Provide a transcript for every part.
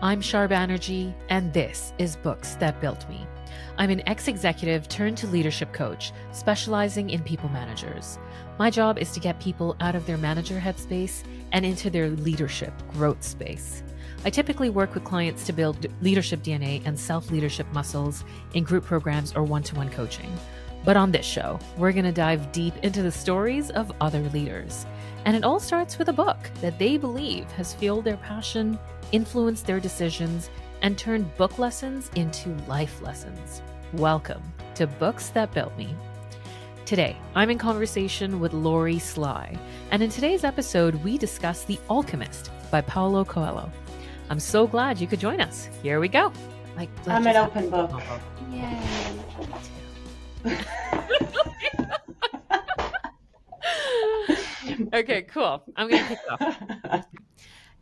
I'm Shar Banerjee, and this is Books That Built Me. I'm an ex-executive turned to leadership coach, specializing in people managers. My job is to get people out of their manager headspace and into their leadership growth space. I typically work with clients to build leadership DNA and self-leadership muscles in group programs or one-to-one coaching. But on this show, we're going to dive deep into the stories of other leaders. And it all starts with a book that they believe has fueled their passion, influenced their decisions, and turned book lessons into life lessons. Welcome to Books That Built Me. Today, I'm in conversation with Lori Sly, and in today's episode, we discuss The Alchemist by Paulo Coelho. I'm so glad you could join us. Here we go. I'm an open book. Yay. Okay, cool. I'm going to kick it off.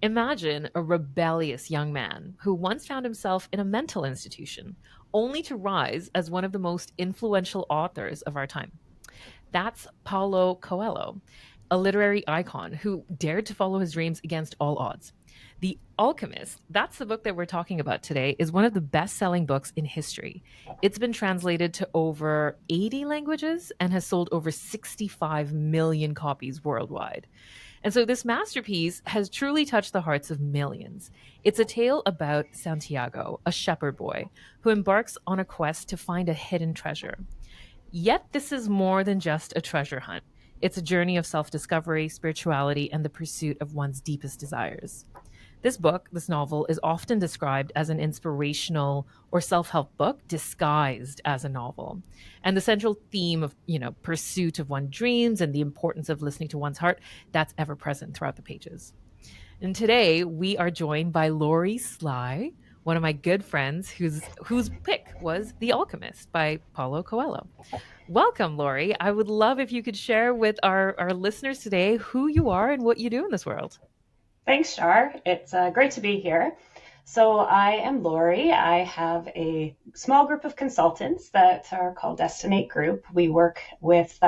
Imagine a rebellious young man who once found himself in a mental institution, only to rise as one of the most influential authors of our time. That's Paulo Coelho, a literary icon who dared to follow his dreams against all odds. The Alchemist, that's the book that we're talking about today, is one of the best-selling books in history. It's been translated to over 80 languages and has sold over 65 million copies worldwide. And so this masterpiece has truly touched the hearts of millions. It's a tale about Santiago, a shepherd boy, who embarks on a quest to find a hidden treasure. Yet this is more than just a treasure hunt. It's a journey of self-discovery, spirituality, and the pursuit of one's deepest desires. This novel, is often described as an inspirational or self-help book disguised as a novel. And the central theme of, pursuit of one's dreams and the importance of listening to one's heart, that's ever present throughout the pages. And today we are joined by Lori Sly, one of my good friends whose pick was The Alchemist by Paulo Coelho. Welcome, Lori. I would love if you could share with our listeners today who you are and what you do in this world. Thanks, Shar. It's great to be here. So I am Lori. I have a small group of consultants that are called Destinate Group. We work with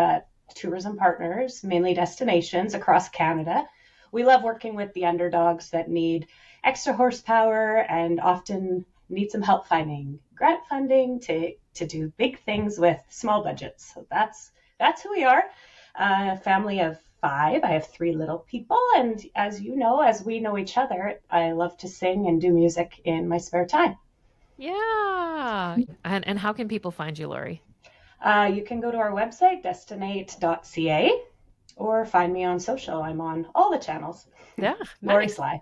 tourism partners, mainly destinations across Canada. We love working with the underdogs that need extra horsepower and often need some help finding grant funding to do big things with small budgets. So that's who we are. A family of 5. I have 3 little people. And as you know, as we know each other, I love to sing and do music in my spare time. Yeah. And how can people find you, Lori? You can go to our website, destinate.ca, or find me on social. I'm on all the channels. Yeah. Lori Nice. Sly.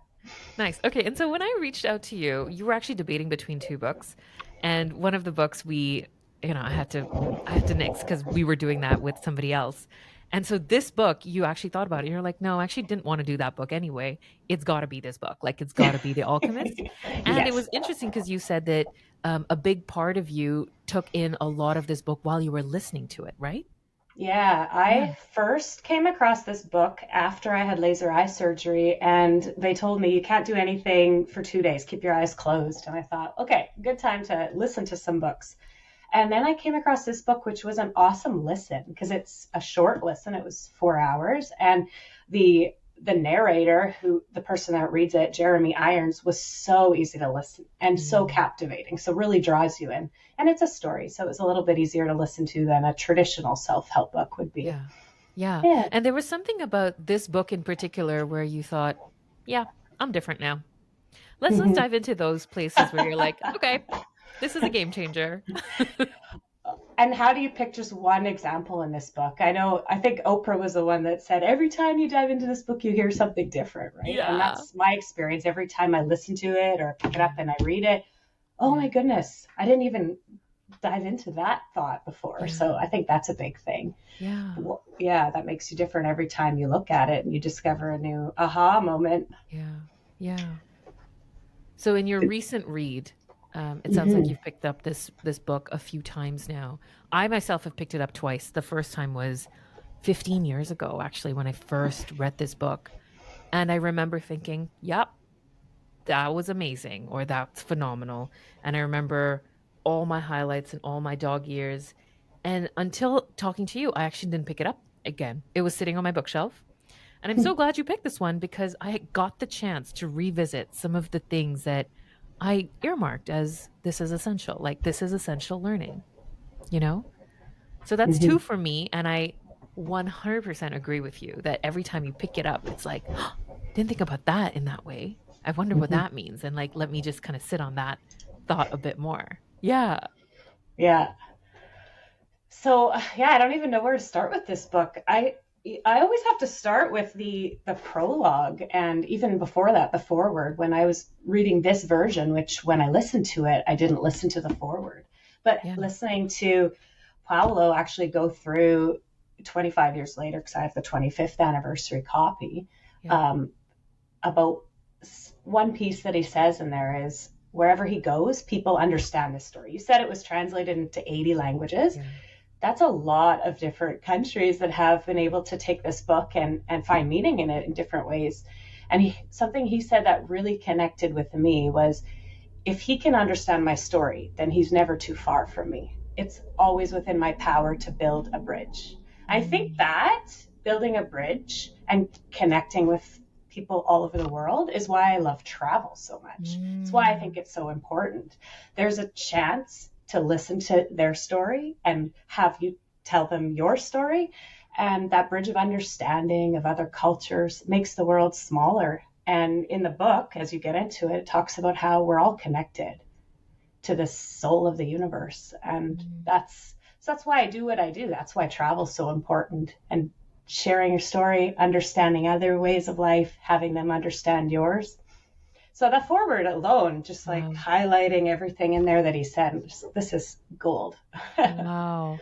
Nice. Okay. And so when I reached out to you, you were actually debating between 2 books. And one of the books I had to nix because we were doing that with somebody else. And so this book, you actually thought about it. You're like, no, I actually didn't want to do that book anyway. It's got to be this book. Like, it's got to be The Alchemist. And it Yes. was interesting because you said that a big part of you took in a lot of this book while you were listening to it, right? Yeah, I first came across this book after I had laser eye surgery, and they told me you can't do anything for 2 days, keep your eyes closed. And I thought, okay, good time to listen to some books. And then I came across this book, which was an awesome listen because it's a short listen. It was 4 hours. And the narrator, the person that reads it, Jeremy Irons, was so easy to listen and so captivating. So really draws you in. And it's a story. So it was a little bit easier to listen to than a traditional self-help book would be. Yeah. And there was something about this book in particular where you thought, yeah, I'm different now. Let's dive into those places where you're like, okay, this is a game changer. And how do you pick just one example in this book? I think Oprah was the one that said, every time you dive into this book, you hear something different, right? Yeah. And that's my experience. Every time I listen to it or pick it up and I read it, oh my goodness, I didn't even dive into that thought before. Yeah. So I think that's a big thing. Yeah. Yeah, that makes you different every time you look at it and you discover a new aha moment. Yeah. So in your recent read, it sounds like you've picked up this book a few times now. I myself have picked it up twice. The first time was 15 years ago, actually, when I first read this book. And I remember thinking, yep, that was amazing, or that's phenomenal. And I remember all my highlights and all my dog ears. And until talking to you, I actually didn't pick it up again. It was sitting on my bookshelf. And I'm so glad you picked this one because I got the chance to revisit some of the things that I earmarked as this is essential, like this is essential learning, you know? So that's two Hmm. for me. And I 100% agree with you that every time you pick it up, it's like, oh, didn't think about that in that way. I wonder what Hmm. that means. And like, let me just kind of sit on that thought a bit more. Yeah. Yeah. So yeah, I don't even know where to start with this book. I always have to start with the prologue, and even before that, the foreword. When I was reading this version, which when I listened to it, I didn't listen to the foreword, but Yeah. listening to Paulo actually go through 25 years later, because I have the 25th anniversary copy, Yeah. um, about one piece that he says in there is wherever he goes, people understand this story. You said it was translated into 80 languages. Yeah. That's a lot of different countries that have been able to take this book and find meaning in it in different ways. And something he said that really connected with me was, if he can understand my story, then he's never too far from me. It's always within my power to build a bridge. I think Mm, that building a bridge and connecting with people all over the world is why I love travel so much. It's why I think mm, it's so important. There's a chance to listen to their story and have you tell them your story. And that bridge of understanding of other cultures makes the world smaller. And in the book, as you get into it, it talks about how we're all connected to the soul of the universe. And mm. that's why I do what I do. That's why travel is so important. And sharing your story, understanding other ways of life, having them understand yours. So the forward alone, just like Wow. highlighting everything in there that he said, this is gold. Wow.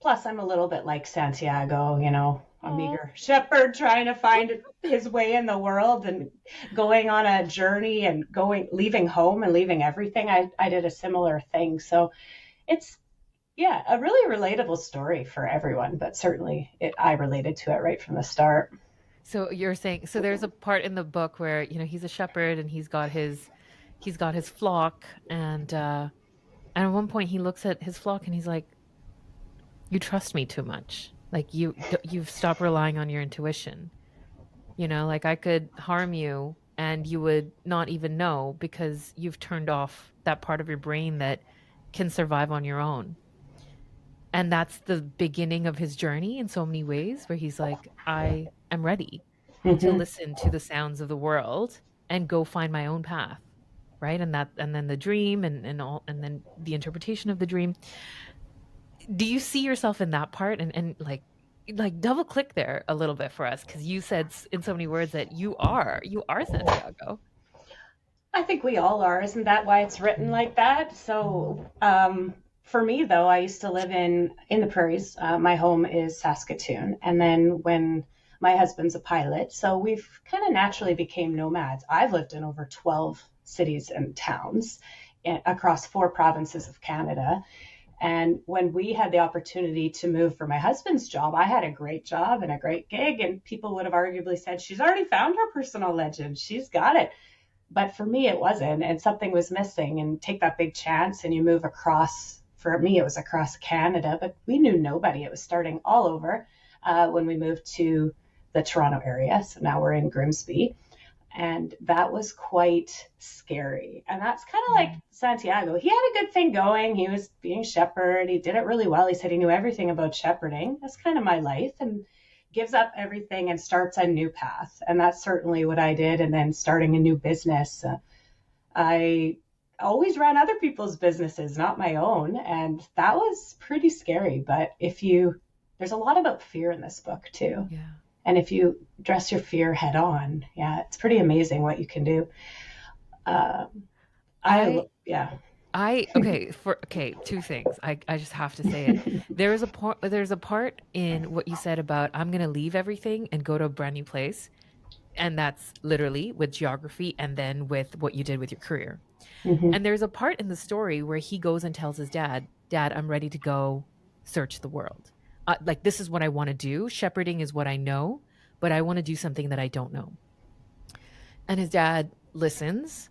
Plus, I'm a little bit like Santiago, a Oh, meager shepherd trying to find his way in the world and going on a journey and leaving home and leaving everything. I did a similar thing. So it's, yeah, a really relatable story for everyone, but certainly I related to it right from the start. so you're saying so there's a part in the book where, he's a shepherd and he's got his flock and at one point he looks at his flock and he's like, "You trust me too much. Like you've stopped relying on your intuition. Like I could harm you and you would not even know because you've turned off that part of your brain that can survive on your own." And that's the beginning of his journey in so many ways, where he's like, I am ready to Hmm. listen to the sounds of the world and go find my own path. Right. And then the dream and then the interpretation of the dream. Do you see yourself in that part? And like double click there a little bit for us, because you said in so many words that you are Santiago. I think we all are. Isn't that why it's written Mm, like that? mm, So, for me though, I used to live in the prairies. My home is Saskatoon, and then when my husband's a pilot, so we've kind of naturally became nomads. I've lived in over 12 cities and towns across 4 provinces of Canada. And when we had the opportunity to move for my husband's job, I had a great job and a great gig, and people would have arguably said, she's already found her personal legend. She's got it. But for me, it wasn't, and something was missing. And take that big chance, and you move across. For me, it was across Canada, but we knew nobody. It was starting all over when we moved to the Toronto area. So now we're in Grimsby, and that was quite scary. And that's kind of like mm, Santiago. He had a good thing going. He was being shepherd. He did it really well. He said he knew everything about shepherding. That's kind of my life. And gives up everything and starts a new path. And that's certainly what I did. And then starting a new business. I always ran other people's businesses, not my own. And that was pretty scary. But there's a lot about fear in this book too. yeah. And if you address your fear head on, yeah, it's pretty amazing what you can do. Um, I yeah. okay, two things. I just have to say it. There's a part in what you said about I'm going to leave everything and go to a brand new place, and that's literally with geography and then with what you did with your career. Hmm. And there's a part in the story where he goes and tells his dad, "Dad, I'm ready to go search the world. Like this is what I want to do. Shepherding is what I know, but I want to do something that I don't know." And his dad listens,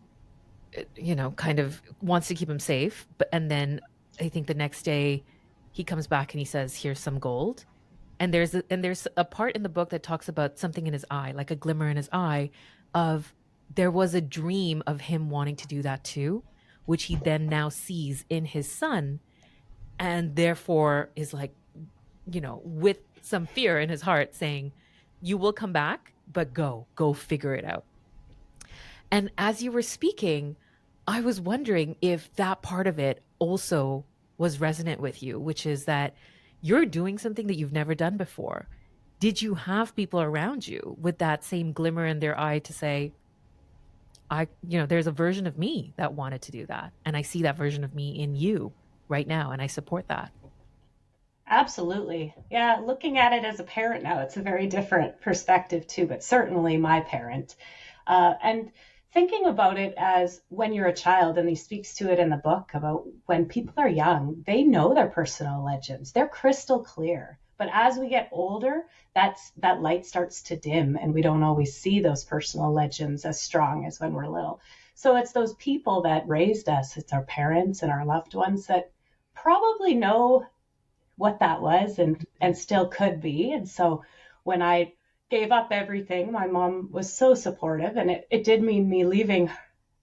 kind of wants to keep him safe. But and then I think the next day he comes back and he says, "Here's some gold." And there's a part in the book that talks about something in his eye, like a glimmer in his eye, of there was a dream of him wanting to do that too, which he then now sees in his son, and therefore is like, with some fear in his heart saying, you will come back, but go figure it out. And as you were speaking, I was wondering if that part of it also was resonant with you, which is that you're doing something that you've never done before. Did you have people around you with that same glimmer in their eye to say, there's a version of me that wanted to do that. And I see that version of me in you right now. And I support that. Absolutely. Yeah, looking at it as a parent now, it's a very different perspective too, but certainly my parent. And thinking about it as when you're a child, and he speaks to it in the book about when people are young, they know their personal legends. They're crystal clear. But as we get older, that light starts to dim, and we don't always see those personal legends as strong as when we're little. So it's those people that raised us, it's our parents and our loved ones that probably know what that was and still could be. And so when I gave up everything, my mom was so supportive, and it did mean me leaving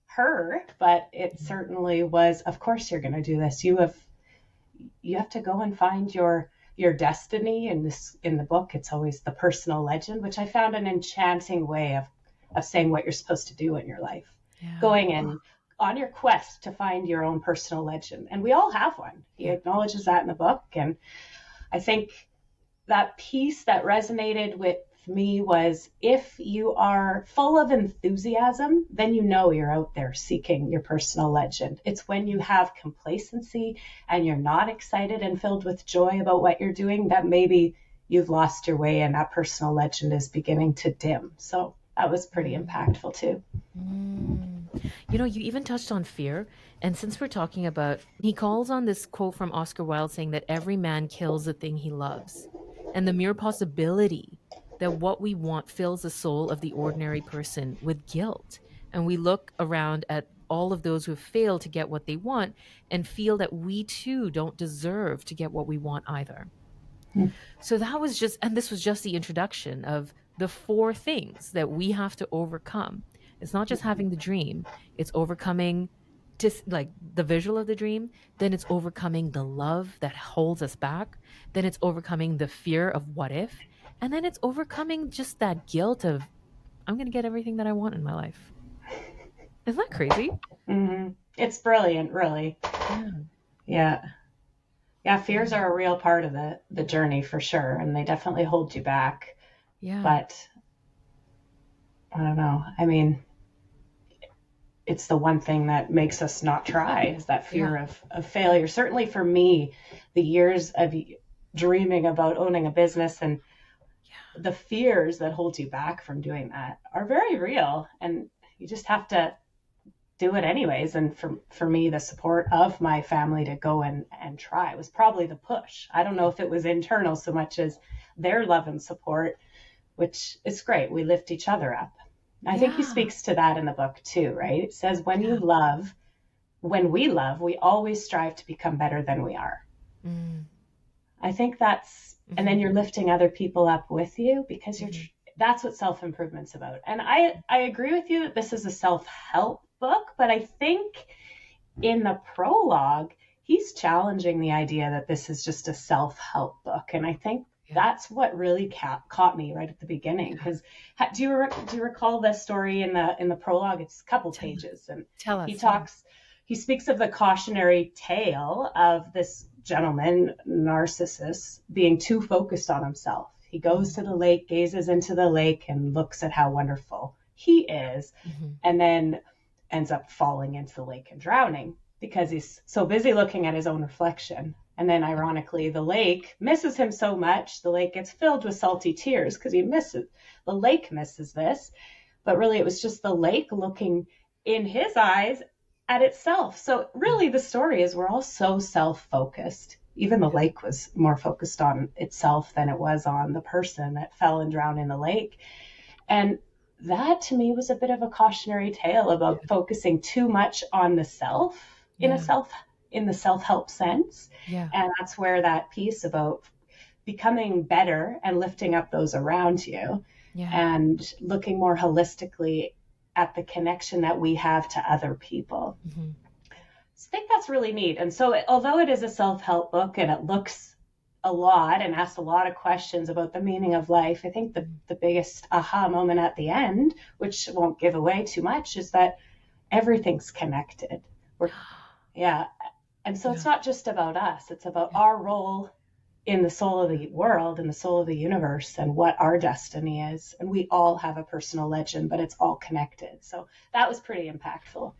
her, but it certainly was, of course you're going to do this. You have to go and find your destiny. In the book, it's always the personal legend, which I found an enchanting way of saying what you're supposed to do in your life. Yeah. Going in on your quest to find your own personal legend. And we all have one. He acknowledges that in the book. And I think that piece that resonated with me was, if you are full of enthusiasm, then you know you're out there seeking your personal legend. It's when you have complacency and you're not excited and filled with joy about what you're doing that maybe you've lost your way and that personal legend is beginning to dim. So that was pretty impactful too. Mm. You even touched on fear. And since we're talking about, he calls on this quote from Oscar Wilde saying that every man kills the thing he loves. And the mere possibility that what we want fills the soul of the ordinary person with guilt. And we look around at all of those who have failed to get what they want and feel that we too don't deserve to get what we want either. So that was just, and this was just the introduction of the four things that we have to overcome. It's not just having the dream, it's overcoming just like the visual of the dream, then it's overcoming the love that holds us back, then it's overcoming the fear of what if, and then it's overcoming just that guilt of, I'm going to get everything that I want in my life. Isn't that crazy? Mm-hmm. It's brilliant, really. Yeah. Yeah. Yeah, Yeah. fears are a real part of the journey for sure, and they definitely hold you back. Yeah. But I don't know. I mean, it's the one thing that makes us not try, is that Yeah. fear of failure. Certainly for me, the years of dreaming about owning a business and Yeah. the fears that hold you back from doing that are very real, and you just have to do it anyways. And for me, the support of my family to go and try was probably the push. I don't know if it was internal so much as their love and support, which is great. We lift each other up. I think he Yeah. speaks to that in the book too, right? It says Yeah. when we love, we always strive to become better than we are. Mm. I think and Hmm. then you're lifting other people up with you, because Hmm. that's what self-improvement's about. And I agree with you that this is a self-help book, but I think in the prologue, he's challenging the idea that this is just a self-help book. And I think Yeah. that's what really caught me right at the beginning. Because do you recall the story in the prologue? It's a couple Tell, pages, and tell he us. Yeah. talks. He speaks of the cautionary tale of this gentleman, Narcissus, being too focused on himself. He goes to the lake, gazes into the lake, and looks at how wonderful he is, Mm-hmm. and then ends up falling into the lake and drowning because he's so busy looking at his own reflection. And then, ironically, the lake misses him so much, the lake gets filled with salty tears because the lake misses this. But really, it was just the lake looking in his eyes at itself. So, really, the story is we're all so self focused. Even the Yeah. lake was more focused on itself than it was on the person that fell and drowned in the lake. And that to me was a bit of a cautionary tale about focusing too much on the self in a Yeah. self in the self-help sense. Yeah. And that's where that piece about becoming better and lifting up those around you Yeah. and looking more holistically at the connection that we have to other people. Hmm. So I think that's really neat. And so, although it is a self help book and it looks a lot and asks a lot of questions about the meaning of life, I think the biggest aha moment at the end, which won't give away too much, is that everything's connected. We're, yeah. And so Yeah. it's not just about us, it's about our role in the soul of the world, in the soul of the universe, and what our destiny is. And we all have a personal legend, but it's all connected. So that was pretty impactful.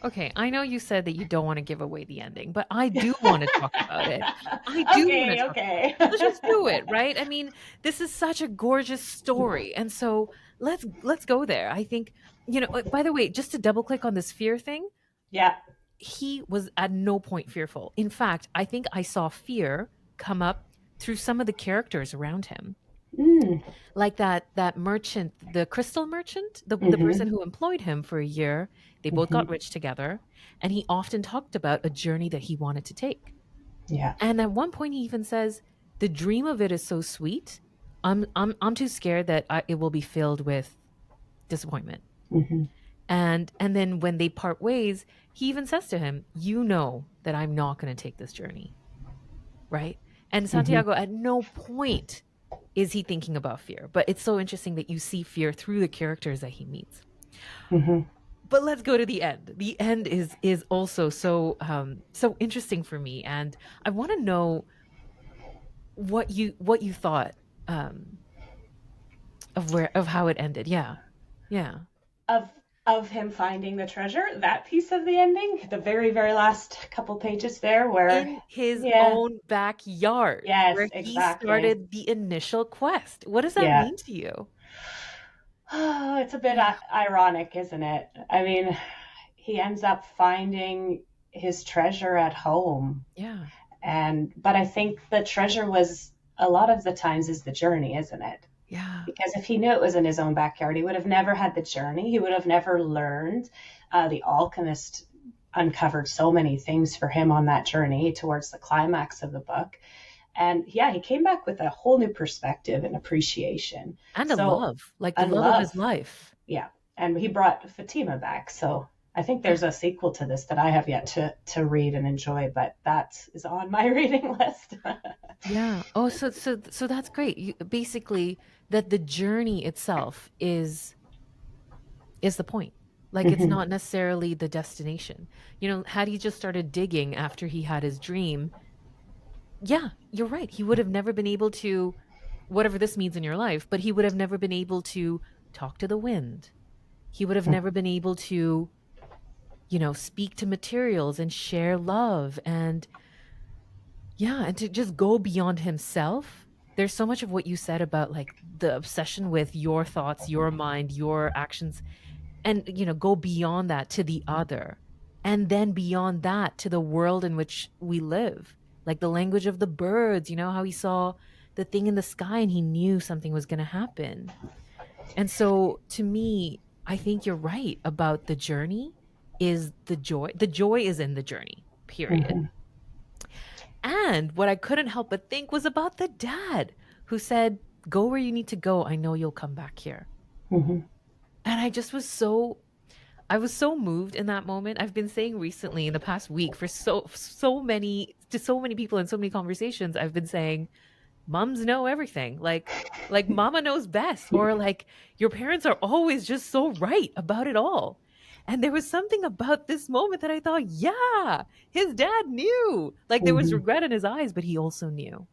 Okay, I know you said that you don't want to give away the ending, but I do want to talk about it. I do want to Okay, talk about it. okay. Let's just do it, right? I mean, this is such a gorgeous story. And so let's go there. I think, by the way, just to double click on this fear thing, Yeah. he was at no point fearful. In fact, I think I saw fear come up through some of the characters around him. Mm. Like that merchant, the crystal merchant, the person Mm-hmm. who employed him for a year. They both got Mm-hmm. rich together, and he often talked about a journey that he wanted to take. Yeah. And at one point he even says, "The dream of it is so sweet. I'm too scared that it will be filled with disappointment." Mm-hmm. And then when they part ways, he even says to him, "You know that I'm not going to take this journey." Right? And Mm-hmm. Santiago, at no point is he thinking about fear, but it's so interesting that you see fear through the characters that he meets. Mm-hmm. But let's go to the end. The end is also so interesting for me, and I want to know what you thought um of how it ended. Yeah. Yeah. Of of him finding the treasure, that piece of the ending, the very, very last couple pages there where In his yeah, own backyard yes, where he exactly. started the initial quest. What does that Yeah. mean to you? Oh, it's a bit Yeah. ironic, isn't it? I mean, he ends up finding his treasure at home. Yeah. And but I think the treasure was a lot of the times is the journey, isn't it? Yeah. Because if he knew it was in his own backyard, he would have never had the journey. He would have never learned. The alchemist uncovered so many things for him on that journey towards the climax of the book. And yeah, he came back with a whole new perspective and appreciation. And a So, love, like the and love of his love. life. Yeah. And he brought Fatima back. So I think Yeah. there's a sequel to this that I have yet to read and enjoy, but that is on my reading list. Yeah. Oh, so that's great. Basically, that the journey itself is the point. Like it's Hmm. not necessarily the destination. Had he just started digging after he had his dream, yeah, you're right. He would have never been able to, whatever this means in your life, but he would have never been able to talk to the wind. He would have never been able to, speak to materials and share love and, yeah, and to just go beyond himself. There's so much of what you said about like the obsession with your thoughts, your mind, your actions, and go beyond that to the other, and then beyond that to the world in which we live, like the language of the birds. How he saw the thing in the sky and he knew something was going to happen. And so to me, I think you're right about the journey. Is the joy is in the journey, period. Hmm. And what I couldn't help but think was about the dad who said, "Go where you need to go, I know you'll come back here." Hmm. And I was so moved in that moment. I've been saying recently in the past week for so many people in so many conversations, I've been saying, "Moms know everything. Like mama knows best," or like your parents are always just so right about it all. And there was something about this moment that I thought, yeah, his dad knew. Like there was Hmm. regret in his eyes, but he also knew.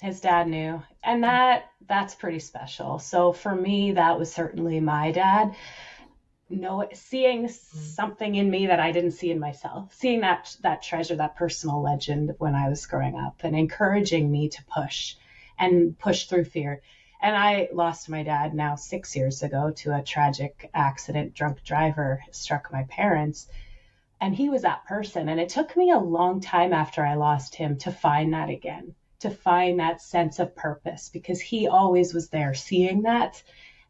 His dad knew, and that's pretty special. So for me, that was certainly my dad. Seeing Mm. something in me that I didn't see in myself, seeing that treasure, that personal legend when I was growing up, and encouraging me to push and push through fear. And I lost my dad now 6 years ago to a tragic accident. Drunk driver struck my parents, and he was that person. And it took me a long time after I lost him to find that again, to find that sense of purpose, because he always was there seeing that.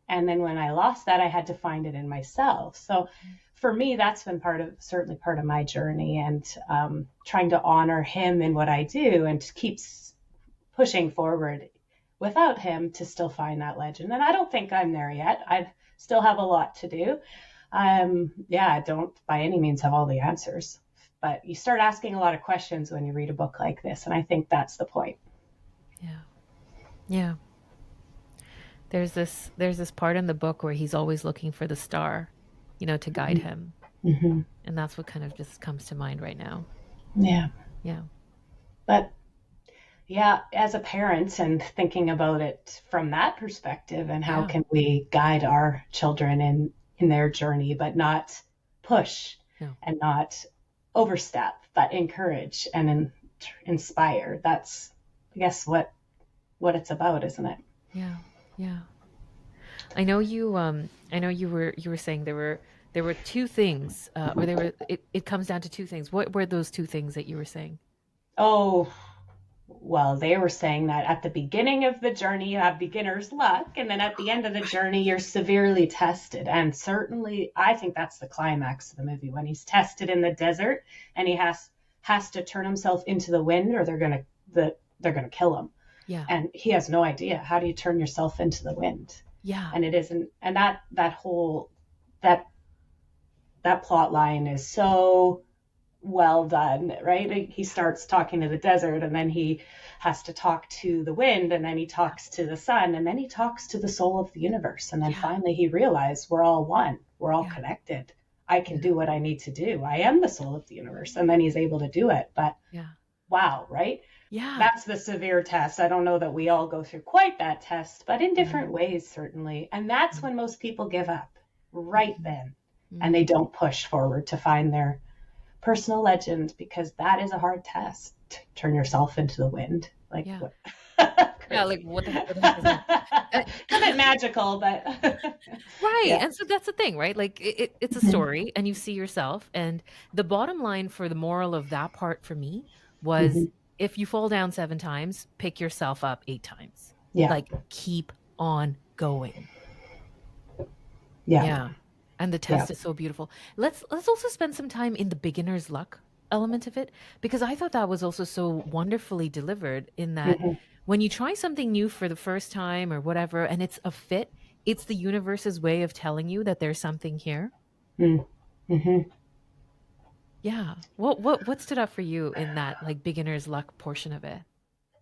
And then when I lost that, I had to find it in myself. So for me, that's been certainly part of my journey, and trying to honor him in what I do and to keep pushing forward without him to still find that legend. And I don't think I'm there yet. I still have a lot to do, Yeah, I don't by any means have all the answers, but you start asking a lot of questions when you read a book like this, and I think that's the point. Yeah. Yeah. There's this part in the book where he's always looking for the star, to guide him. Mm-hmm. And that's what kind of just comes to mind right now. Yeah, Yeah. but yeah, as a parent and thinking about it from that perspective, and how Yeah. can we guide our children in their journey, but not push No. and not overstep, but encourage and inspire. That's, I guess, what it's about, isn't it? Yeah. Yeah. I know you were saying there were two things, or it comes down to two things. What were those two things that you were saying? Oh, well, they were saying that at the beginning of the journey, you have beginner's luck, and then at the end of the journey, you're severely tested. And certainly, I think that's the climax of the movie when he's tested in the desert and he has to turn himself into the wind, or they're gonna kill him. Yeah. And he has no idea. How do you turn yourself into the wind? Yeah. And it isn't. And that whole that that plot line is so well done, right? Like, he starts talking to the desert, and then he has to talk to the wind, and then he talks to the sun, and then he talks to the soul of the universe. And then Yeah. finally he realized we're all one, we're all Yeah. connected. I can Yeah. do what I need to do. I am the soul of the universe. And then he's able to do it. But Yeah. wow, right? Yeah. That's the severe test. I don't know that we all go through quite that test, but in different Mm, ways, certainly. And that's mm, when most people give up, right mm, then. And they mm. don't push forward to find their personal legend, because that is a hard test. Turn yourself into the wind. Like Yeah. what? Yeah. Crazy. Like what the heck is that? Uh, It's a bit magical, but Right. yeah. And so that's the thing, right? Like it's a Mhm. story and you see yourself. And the bottom line for the moral of that part for me was, Mhm. if you fall down 7 times, pick yourself up 8 times. Yeah. Like, keep on going. Yeah. Yeah. And the Yeah. test is so beautiful. Let's also spend some time in the beginner's luck element of it, because I thought that was also so wonderfully delivered, in that Mhm. when you try something new for the first time or whatever and it's a fit, it's the universe's way of telling you that there's something here. Mm. Mhm. Yeah. What stood out for you in that, like, beginner's luck portion of it?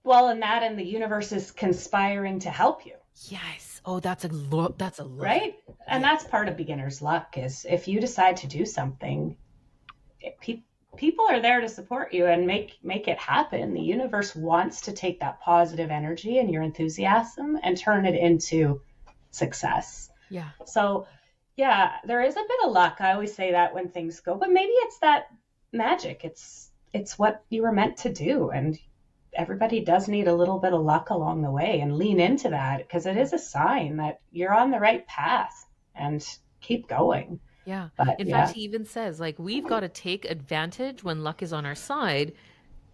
Well, and the universe is conspiring to help you, Yes. Oh, that's a lovely. right? And Yeah. that's part of beginner's luck, is if you decide to do something, people are there to support you and make it happen. The universe wants to take that positive energy and your enthusiasm and turn it into success. Yeah. So, yeah, there is a bit of luck. I always say that when things go, but maybe it's that magic. It's what you were meant to do, and everybody does need a little bit of luck along the way, and lean into that, because it is a sign that you're on the right path, and keep going. Yeah. But In fact, yeah. he even says, like, we've got to take advantage when luck is on our side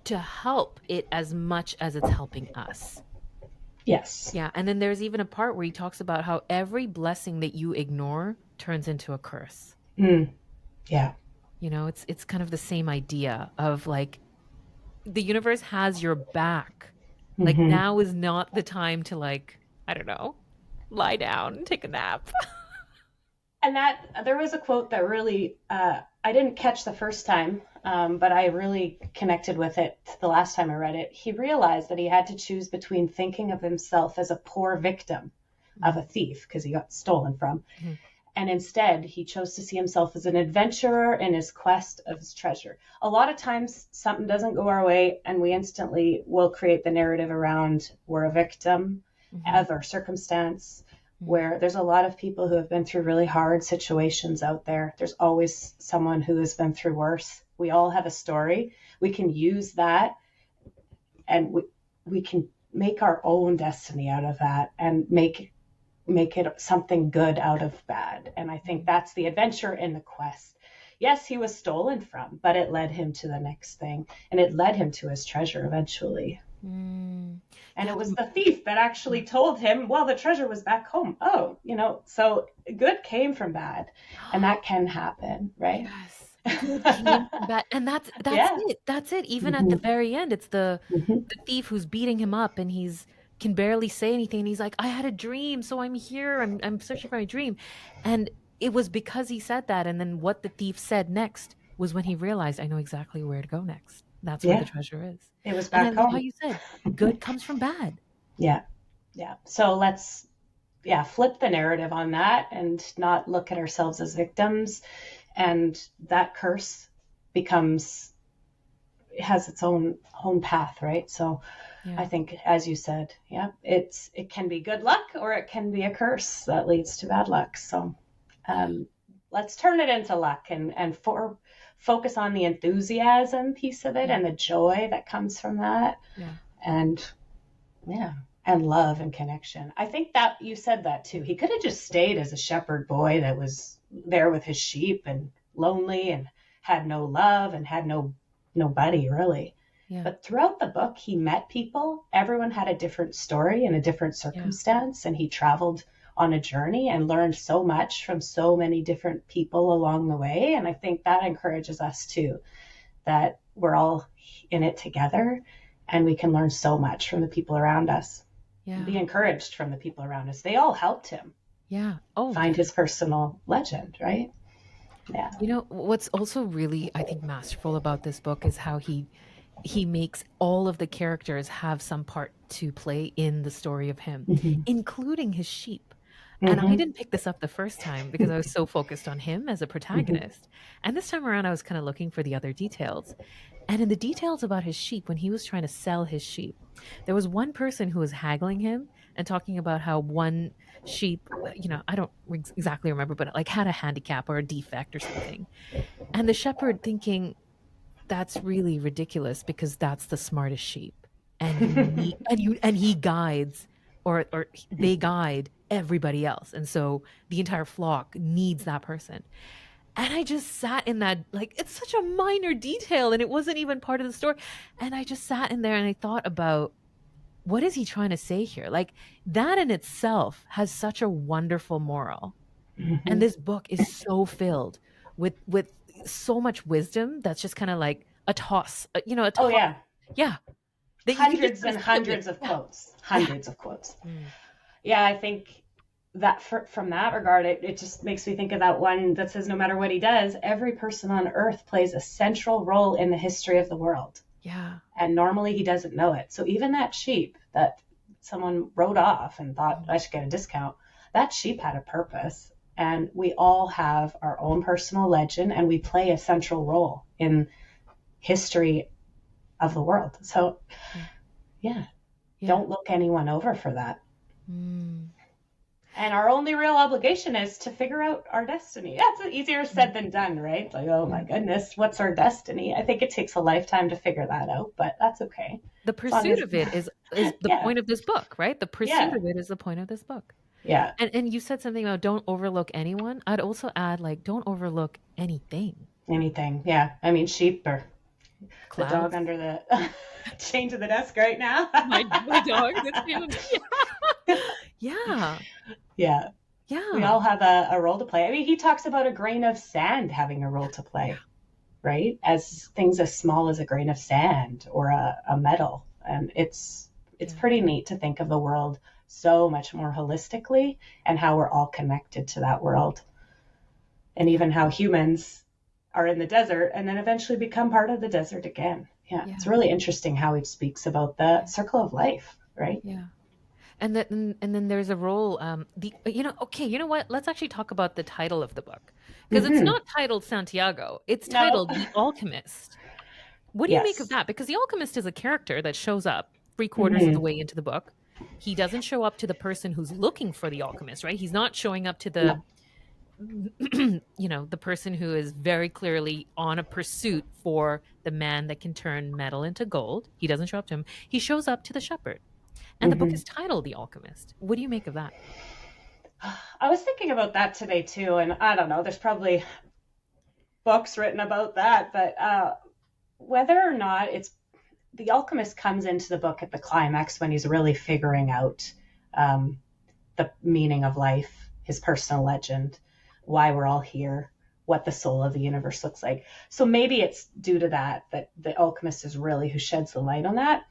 to help it as much as it's helping us. Yes. Yeah. And then there's even a part where he talks about how every blessing that you ignore turns into a curse. Mm, yeah. It's kind of the same idea of, like, the universe has your back. Like, Hmm. now is not the time to, like, I don't know, lie down, take a nap. And that there was a quote that really I didn't catch the first time, but I really connected with it the last time I read it. He realized that he had to choose between thinking of himself as a poor victim of a thief, because he got stolen from, Mhm. and instead he chose to see himself as an adventurer in his quest of his treasure. A lot of times something doesn't go our way, and we instantly will create the narrative around we're a victim Mhm. of our circumstance, Mhm. where there's a lot of people who have been through really hard situations out there. There's always someone who has been through worse. We all have a story. We can use that, and we can make our own destiny out of that, and make it something good out of bad. And I think Mhm. that's the adventure in the quest. Yes, he was stolen from, but it led him to the next thing, and it led him to his treasure eventually. Mm. And Yeah. it was the thief that actually told him, well, the treasure was back home. Oh, so good came from bad, and that can happen, right? Yes. Good came from bad. And that's Yeah. it. That's it. Even at the Hmm. very end, it's the Hmm. the thief who's beating him up, and he's can barely say anything, and he's like, I had a dream, so I'm here. I'm searching for my dream. And it was because he said that, and then what the thief said next was when he realized, I know exactly where to go next. That's where the Yeah, treasure is. it was And I back love how home. you said good comes from bad. Yeah, yeah. So let's, yeah, flip the narrative on that and not look at ourselves as victims. And that curse becomes, it has its own path, right? So I Yeah. think, as you said, yeah, it can be good luck or it can be a curse that leads to bad luck. So Yeah. um, let's turn it into luck and focus on the enthusiasm piece of it Yeah. and the joy that comes from that, Yeah. and yeah, and love and connection. I think that you said that too. He could have just stayed as a shepherd boy that was there with his sheep and lonely and had no love and had nobody really. Yeah. But throughout the book, he met people. Everyone had a different story and a different Yeah. circumstance, and he traveled on a journey and learned so much from so many different people along the way. And I think that encourages us too, that we're all in it together and we can learn so much from the people around us and be Yeah. encouraged from the people around us. They all helped him Yeah. Oh, find his personal legend, right? Yeah. what's also really, I think, masterful about this book is how he makes all of the characters have some part to play in the story of him, Mm-hmm. including his sheep. And I Mm-hmm. didn't pick this up the first time because I was so focused on him as a Mm-hmm. protagonist. And this time around, I was kind of looking for the other details. And in the details about his sheep, when he was trying to sell his sheep, there was one person who was haggling him and talking about how one sheep, I don't exactly remember, but like had a handicap or a defect or something. And the shepherd thinking, that's really ridiculous because that's the smartest sheep. And you need and he guides or they guide everybody else. And so the entire flock needs that person. And I just sat in that, like, it's such a minor detail and it wasn't even part of the story. And I just sat in there and I thought about, what is he trying to say here? Like, that in itself has such a wonderful moral. And Mm-hmm. this book is so filled with so much wisdom that's just kind of like a toss, a Oh, toss. yeah. Yeah, that you can just Hundreds kind and of skim it. hundreds of Yeah, quotes. yeah. Hundreds of quotes. Mm, Yeah, I think that from that regard, it just makes me think of that one that says, no matter what he does, every person on earth plays a central role in the history of the world. yeah, And normally he doesn't know it. So even that sheep that someone wrote off and thought mm, I should get a discount, that sheep had a purpose. And we all have our own personal legend and we play a central role in history of the world. So yeah, yeah, yeah. don't look anyone over for that. Mm, And our only real obligation is to figure out our destiny. That's easier mm, said than done, right? Like, oh my yeah. goodness, what's our destiny? I think it takes a lifetime to figure that out, but that's okay. The As long pursuit as, of it is the yeah, point of this book, right? The pursuit yeah, of it is the point of this book. yeah, And you said something about don't overlook anyone. I'd also add, like, don't overlook anything. anything. Yeah. I mean, sheep are the dog Clouds. under the chain to the desk right now. My dog that's yeah. Yeah. We Yeah. all have a role to play. I mean, he talks about a grain of sand having a role to Yeah. play, right? As things as small as a grain of sand or a metal. And it's Yeah. pretty neat to think of the world so much more holistically and how we're all connected to that world. And Yeah. even how humans are in the desert and then eventually become part of the desert again. Yeah, it's Yeah. really interesting how he speaks about the Yeah. circle of life, right? Yeah. And then there's a role, the okay, you know what? Let's actually talk about the title of the book. Because it's Mm-hmm. not titled Santiago. It's No. titled The Alchemist. What do you make of Yes. that? Because the alchemist is a character that shows up three-quarters of the Mm-hmm. way into the book. He doesn't show up to the person who's looking for the alchemist, right? He's not showing up to the No. the person who is very clearly on a pursuit for the man that can turn metal into gold. He doesn't show up to him. He shows up to the shepherd. And the book Mm-hmm. is titled The Alchemist. What do you make of that? I was thinking about that today too, and I don't know. There's probably books written about that, but whether or not it's the alchemist comes into the book at the climax when he's really figuring out um, the meaning of life, his personal legend, why we're all here, what the soul of the universe looks like. So maybe it's due to that the alchemist is really who sheds the light on that.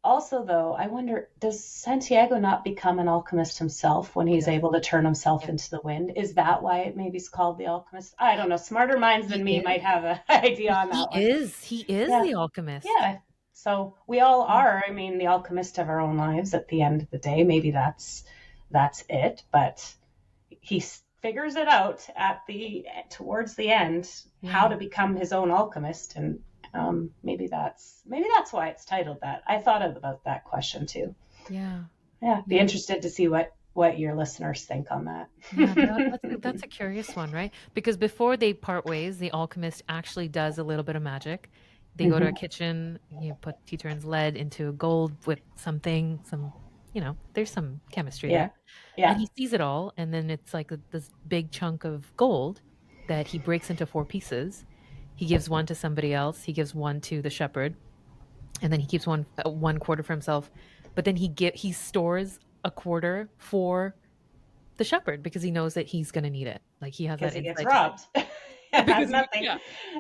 Also, though, I wonder, does Santiago not become an alchemist himself when He he's does. able to turn himself Yeah. into the wind? Is that why it maybe is called the Alchemist? I don't know. Smarter minds He than me is. might have an idea on He that one. is. He is Yeah. the alchemist. Yeah. So we all Yeah. are, I mean, the alchemist of our own lives at the end of the day. Maybe that's it, but he figures it out at the towards the end how Yeah. to become his own alchemist, and maybe that's why it's titled that. I thought about that question too. Yeah. Yeah, be Yeah. interested to see what your listeners think on that. Yeah, that's a curious one, right? Because before they part ways, the alchemist actually does a little bit of magic. They go to a Hmm. kitchen, put he turns lead into gold with something, there's some chemistry Yeah, there. And yeah, he sees it all, and then it's like this big chunk of gold that he breaks into four pieces. He gives one to somebody else, he gives one to the shepherd, and then he keeps one quarter for himself. But then he stores a quarter for the shepherd because he knows that he's going to need it. Like he has because that he gets insight to say robbed. It has because nothing. yeah,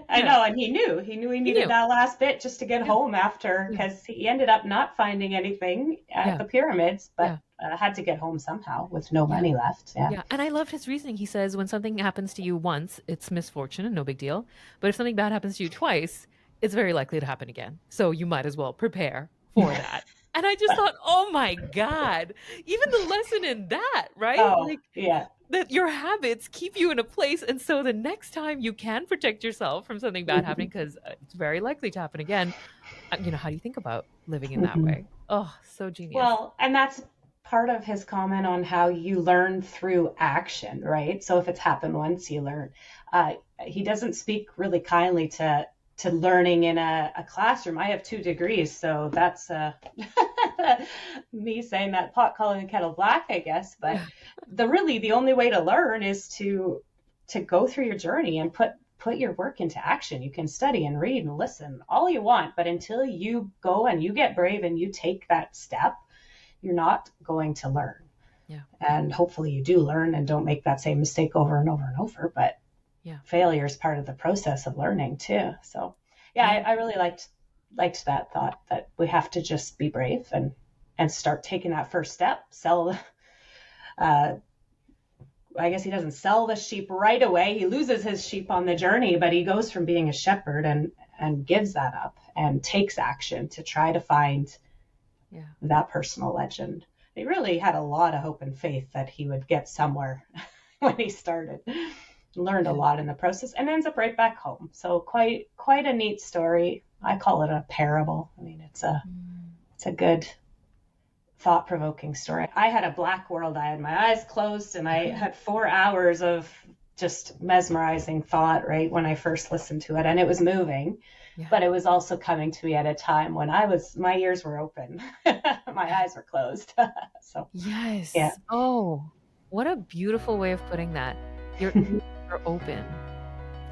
I yeah, know, and he knew he he needed knew. that last bit just to get Yeah, home after, yeah, because he ended up not finding anything at yeah, the pyramids, but yeah, had to get home somehow with no yeah, money left. Yeah. yeah. And I loved his reasoning. He says when something happens to you once, it's misfortune and no big deal. But if something bad happens to you twice, it's very likely to happen again. So you might as well prepare for that. And I just thought, oh my God, even the lesson in that, right? Oh, Like yeah. that your habits keep you in a place. And so the next time you can protect yourself from something bad happening, Hmm. because it's very likely to happen again, how do you think about living in that Hmm. way? Oh, so genius. Well, and that's part of his comment on how you learn through action, right? So if it's happened once, you learn. He doesn't speak really kindly to learning in a classroom. I have 2 degrees, so that's me saying that pot calling the kettle black, I guess. But Yeah. the only way to learn is to go through your journey and put your work into action. You can study and read and listen all you want, but until you go and you get brave and you take that step, you're not going to learn. Yeah. And hopefully you do learn and don't make that same mistake over and over and over. But Yeah. failure is part of the process of learning too. So yeah, Yeah. I really liked that thought that we have to just be brave and start taking that first step. Uh, I guess he doesn't sell the sheep right away. He loses his sheep on the journey, but he goes from being a shepherd and gives that up and takes action to try to find Yeah. that personal legend. He really had a lot of hope and faith that he would get somewhere when he started. Learned a Yeah. lot in the process and ends up right back home. So quite a neat story. I call it a parable. I mean, Mm. it's a good thought provoking story. I had a black world. I had my eyes closed and I had 4 hours of just mesmerizing thought right when I first listened to it, and it was moving, Yeah. but it was also coming to me at a time when my ears were open, my Yeah. eyes were closed. So yeah. Yes. Oh, what a beautiful way of putting that. Your ears are open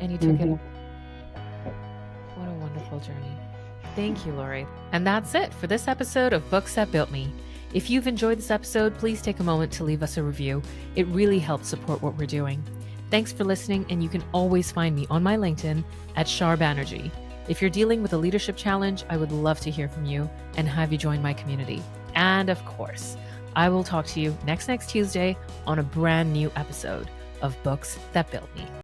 and you took it. Hmm. What a wonderful journey. Thank you, Lori. And that's it for this episode of Books That Built Me. If you've enjoyed this episode, please take a moment to leave us a review. It really helps support what we're doing. Thanks for listening, and you can always find me on my LinkedIn at Shar Banerjee. If you're dealing with a leadership challenge, I would love to hear from you and have you join my community. And of course, I will talk to you next Tuesday on a brand new episode of Books That Built Me.